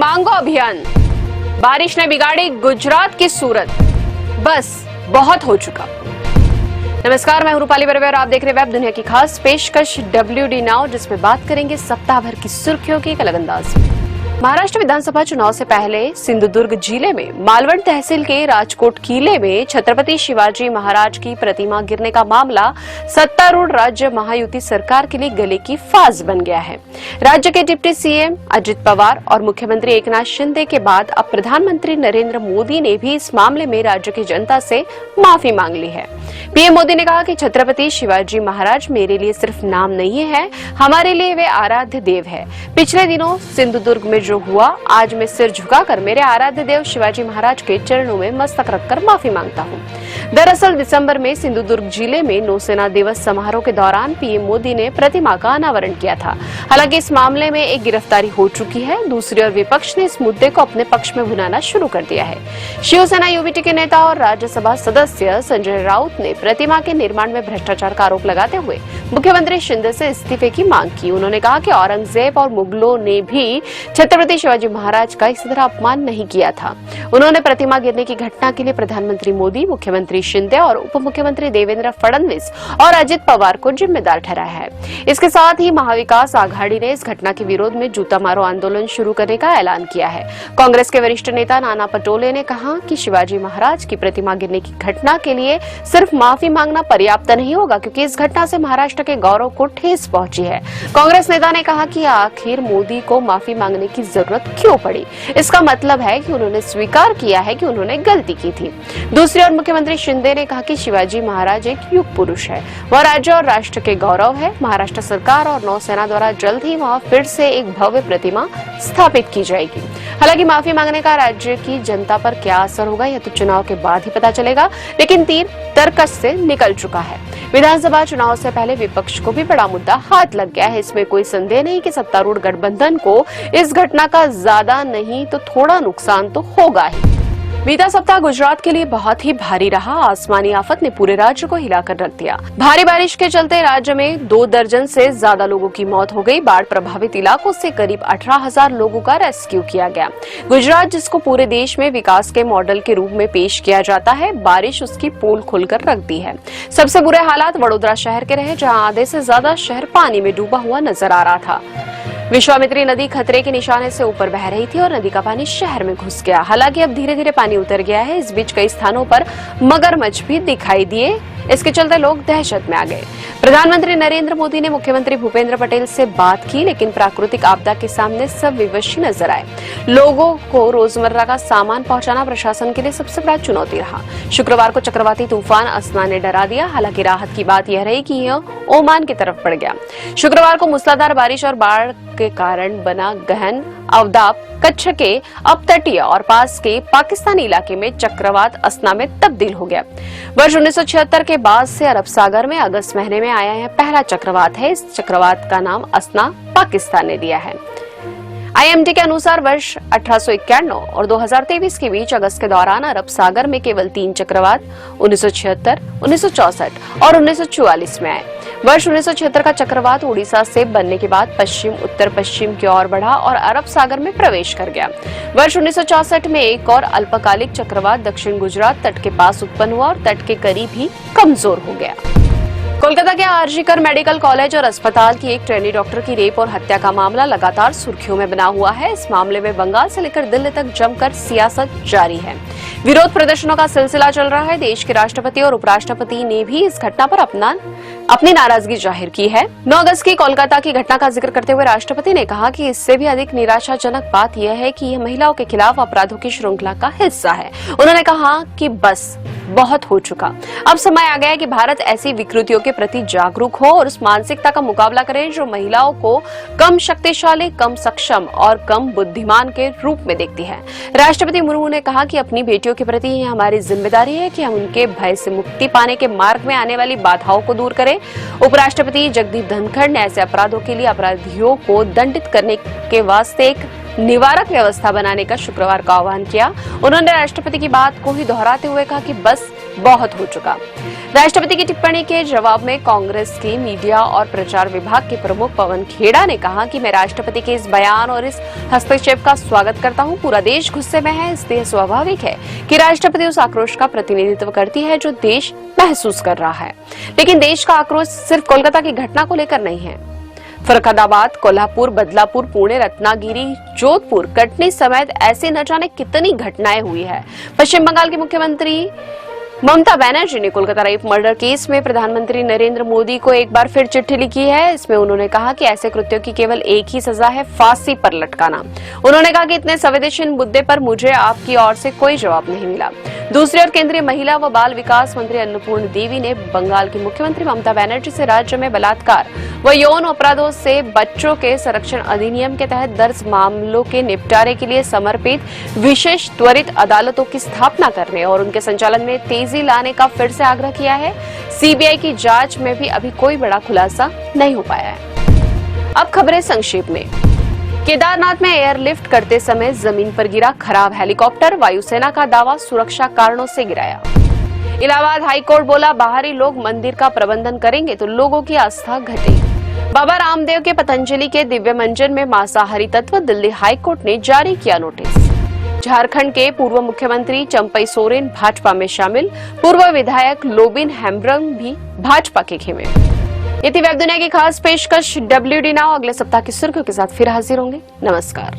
मांगो अभियान, बारिश ने बिगाड़ी गुजरात की सूरत, बस बहुत हो चुका। नमस्कार, मैं हूं रूपाली बर्वे और आप देख रहे हैं वेब दुनिया की खास पेशकश WD नाउ, जिसमें बात करेंगे सप्ताह भर की सुर्खियों की एक अलग अंदाज में। महाराष्ट्र विधानसभा चुनाव से पहले सिंधुदुर्ग जिले में मालवण तहसील के राजकोट किले में छत्रपति शिवाजी महाराज की प्रतिमा गिरने का मामला सत्तारूढ़ राज्य महायुति सरकार के लिए गले की फांस बन गया है। राज्य के डिप्टी सीएम अजित पवार और मुख्यमंत्री एकनाथ शिंदे के बाद अब प्रधानमंत्री नरेंद्र मोदी ने भी इस मामले में राज्य की जनता से माफी मांग ली है। पीएम मोदी ने कहा कि छत्रपति शिवाजी महाराज मेरे लिए सिर्फ नाम नहीं है, हमारे लिए वे आराध्य देव है। पिछले दिनों सिंधुदुर्ग में जो हुआ, आज मैं सिर झुकाकर मेरे आराध्य देव शिवाजी महाराज के चरणों में मस्तक रखकर माफी मांगता हूँ। दरअसल दिसंबर में सिंधुदुर्ग जिले में नौसेना दिवस समारोह के दौरान पीएम मोदी ने प्रतिमा का अनावरण किया था। हालांकि इस मामले में एक गिरफ्तारी हो चुकी है। दूसरी ओर विपक्ष ने इस मुद्दे को अपने पक्ष में भुनाना शुरू कर दिया है। शिवसेना यूबीटी के नेता और राज्यसभा सदस्य संजय राउत ने प्रतिमा के निर्माण में भ्रष्टाचार का आरोप लगाते हुए मुख्यमंत्री शिंदे से इस्तीफे की मांग की। उन्होंने कहा कि औरंगजेब और मुगलों ने भी छत्रपति शिवाजी महाराज का इसी तरह अपमान नहीं किया था। उन्होंने प्रतिमा गिरने की घटना के लिए प्रधानमंत्री मोदी, मुख्यमंत्री शिंदे और उप मुख्यमंत्री देवेंद्र फडणवीस और अजित पवार को जिम्मेदार ठहराया है। इसके साथ ही महाविकास आघाड़ी ने इस घटना के विरोध में जूता मारो आंदोलन शुरू करने का ऐलान किया है। कांग्रेस के वरिष्ठ नेता नाना पटोले ने कहा कि शिवाजी महाराज की प्रतिमा गिरने की घटना के लिए सिर्फ माफी मांगना पर्याप्त नहीं होगा, क्योंकि इस घटना से महाराष्ट्र के गौरव को ठेस पहुंची है। कांग्रेस नेता ने कहा कि आखिर मोदी को माफी मांगने की जरूरत क्यों पड़ी? इसका मतलब है कि उन्होंने स्वीकार किया है कि उन्होंने गलती की थी। दूसरी ओर मुख्यमंत्री शिंदे ने कहा कि शिवाजी महाराज एक युग पुरुष है, वह राज्य और राष्ट्र के गौरव है। महाराष्ट्र सरकार और नौसेना द्वारा जल्द ही वहां फिर से एक भव्य प्रतिमा स्थापित की जाएगी। हालांकि माफी मांगने का राज्य की जनता पर क्या असर होगा, यह तो चुनाव के बाद ही पता चलेगा, लेकिन तीर तर्कश से निकल चुका है। विधानसभा चुनाव से पहले विपक्ष को भी बड़ा मुद्दा हाथ लग गया है। इसमें कोई संदेह नहीं कि सत्तारूढ़ गठबंधन को इस घटना का ज्यादा नहीं तो थोड़ा नुकसान तो होगा ही। बीता सप्ताह गुजरात के लिए बहुत ही भारी रहा। आसमानी आफत ने पूरे राज्य को हिलाकर रख दिया। भारी बारिश के चलते राज्य में 2 दर्जन से ज्यादा लोगों की मौत हो गई। बाढ़ प्रभावित इलाकों से करीब 18,000 लोगों का रेस्क्यू किया गया। गुजरात, जिसको पूरे देश में विकास के मॉडल के रूप में पेश किया जाता है, बारिश उसकी पोल खोलकर रख दी है। सबसे बुरे हालात वडोदरा शहर के रहे, जहाँ आधे से ज्यादा शहर पानी में डूबा हुआ नजर आ रहा था। विश्वामित्री नदी खतरे के निशाने से ऊपर बह रही थी और नदी का पानी शहर में घुस गया। हालांकि अब धीरे धीरे पानी उतर गया है। इस बीच कई स्थानों पर मगरमच्छ भी दिखाई दिए। इसके चलते लोग दहशत में आ गए। प्रधानमंत्री नरेंद्र मोदी ने मुख्यमंत्री भूपेंद्र पटेल से बात की, लेकिन प्राकृतिक आपदा के सामने सब विवश नजर आए। लोगों को रोजमर्रा का सामान पहुंचाना प्रशासन के लिए सबसे बड़ा चुनौती रहा। शुक्रवार को चक्रवाती तूफान अस्ना ने डरा दिया। हालांकि राहत की बात यह रही कि यह ओमान की तरफ बढ़ गया। शुक्रवार को मूसलाधार बारिश और बाढ़ के कारण बना गहन अवदाब कच्छ के अपतटीय और पास के पाकिस्तानी इलाके में चक्रवात अस्ना में तब्दील हो गया। वर्ष 1976 के बाद से अरब सागर में अगस्त महीने में आया यह पहला चक्रवात है। इस चक्रवात का नाम अस्ना पाकिस्तान ने दिया है। IMD के अनुसार वर्ष 1891 और 2023 के बीच अगस्त के दौरान अरब सागर में केवल 3 चक्रवात 1976, 1964 और 1944 में आए। वर्ष 1976 का चक्रवात उड़ीसा से बनने के बाद पश्चिम उत्तर पश्चिम की ओर बढ़ा और अरब सागर में प्रवेश कर गया। वर्ष 1964 में एक और अल्पकालिक चक्रवात दक्षिण गुजरात तट के पास उत्पन्न हुआ और तट के करीब ही कमजोर हो गया। कोलकाता के आरजीकर मेडिकल कॉलेज और अस्पताल की एक ट्रेनी डॉक्टर की रेप और हत्या का मामला लगातार सुर्खियों में बना हुआ है। इस मामले में बंगाल से लेकर दिल्ली तक जमकर सियासत जारी है। विरोध प्रदर्शनों का सिलसिला चल रहा है। देश के राष्ट्रपति और उपराष्ट्रपति ने भी इस घटना पर अपनी नाराजगी जाहिर की है। 9 अगस्त की कोलकाता की घटना का जिक्र करते हुए राष्ट्रपति ने कहा कि इससे भी अधिक निराशाजनक बात यह है कि यह महिलाओं के खिलाफ अपराधों की श्रृंखला का हिस्सा है। उन्होंने कहा कि बस बहुत हो चुका। अब समय आ गया है कि भारत ऐसी विकृतियों के प्रति जागरूक हो और उस मानसिकता का मुकाबला करे जो महिलाओं को कम शक्तिशाली, कम सक्षम और कम बुद्धिमान के रूप में देखती है। राष्ट्रपति मुर्मू ने कहा कि अपनी बेटियों के प्रति यह हमारी जिम्मेदारी है कि हम उनके भय से मुक्ति पाने के मार्ग में आने वाली बाधाओं को दूर करें। उपराष्ट्रपति जगदीप धनखड़ ने ऐसे अपराधों के लिए अपराधियों को दंडित करने के वास्ते एक निवारक व्यवस्था बनाने का शुक्रवार को आह्वान किया। उन्होंने राष्ट्रपति की बात को ही दोहराते हुए कहा कि बस बहुत हो चुका। राष्ट्रपति की टिप्पणी के जवाब में कांग्रेस की मीडिया और प्रचार विभाग के प्रमुख पवन खेड़ा ने कहा कि मैं राष्ट्रपति के इस बयान और इस हस्तक्षेप का स्वागत करता हूं। पूरा देश गुस्से में है, इसलिए स्वाभाविक है कि राष्ट्रपति उस आक्रोश का प्रतिनिधित्व करती है जो देश महसूस कर रहा है। लेकिन देश का आक्रोश सिर्फ कोलकाता की घटना को लेकर नहीं है। फरक्काबाद, कोल्हापुर, बदलापुर, पुणे, रत्नागिरी, जोधपुर, कटनी समेत ऐसी न जाने कितनी घटनाएं हुई है। पश्चिम बंगाल की मुख्यमंत्री ममता बनर्जी ने कोलकाता रेप मर्डर केस में प्रधानमंत्री नरेंद्र मोदी को एक बार फिर चिट्ठी लिखी है। इसमें उन्होंने कहा कि ऐसे कृत्यों की केवल एक ही सजा है, फांसी पर लटकाना। उन्होंने कहा कि इतने संवेदनशील मुद्दे पर मुझे आपकी ओर से कोई जवाब नहीं मिला। दूसरी ओर केंद्रीय महिला व बाल विकास मंत्री अन्नपूर्ण देवी ने बंगाल की मुख्यमंत्री ममता बनर्जी से राज्य में बलात्कार व यौन अपराधों से बच्चों के संरक्षण अधिनियम के तहत दर्ज मामलों के निपटारे के लिए समर्पित विशेष त्वरित अदालतों की स्थापना करने और उनके संचालन में तेजी लाने का फिर से आग्रह किया है। सीबीआई की जांच में भी अभी कोई बड़ा खुलासा नहीं हो पाया है। अब खबरें संक्षेप में। केदारनाथ में एयरलिफ्ट करते समय जमीन पर गिरा खराब हेलीकॉप्टर, वायुसेना का दावा सुरक्षा कारणों से गिराया। इलाहाबाद हाईकोर्ट बोला बाहरी लोग मंदिर का प्रबंधन करेंगे तो लोगों की आस्था घटेगी। बाबा रामदेव के पतंजलि के दिव्य मंजन में मांसाहारी तत्व, दिल्ली हाईकोर्ट ने जारी किया नोटिस। झारखंड के पूर्व मुख्यमंत्री चंपई सोरेन भाजपा में शामिल, पूर्व विधायक लोबिन हेम्ब्रम भी भाजपा के खेमे। ये थी वेब दुनिया की खास पेशकश WD नाउ। अगले सप्ताह की सुर्खियों के साथ फिर हाजिर होंगे। नमस्कार।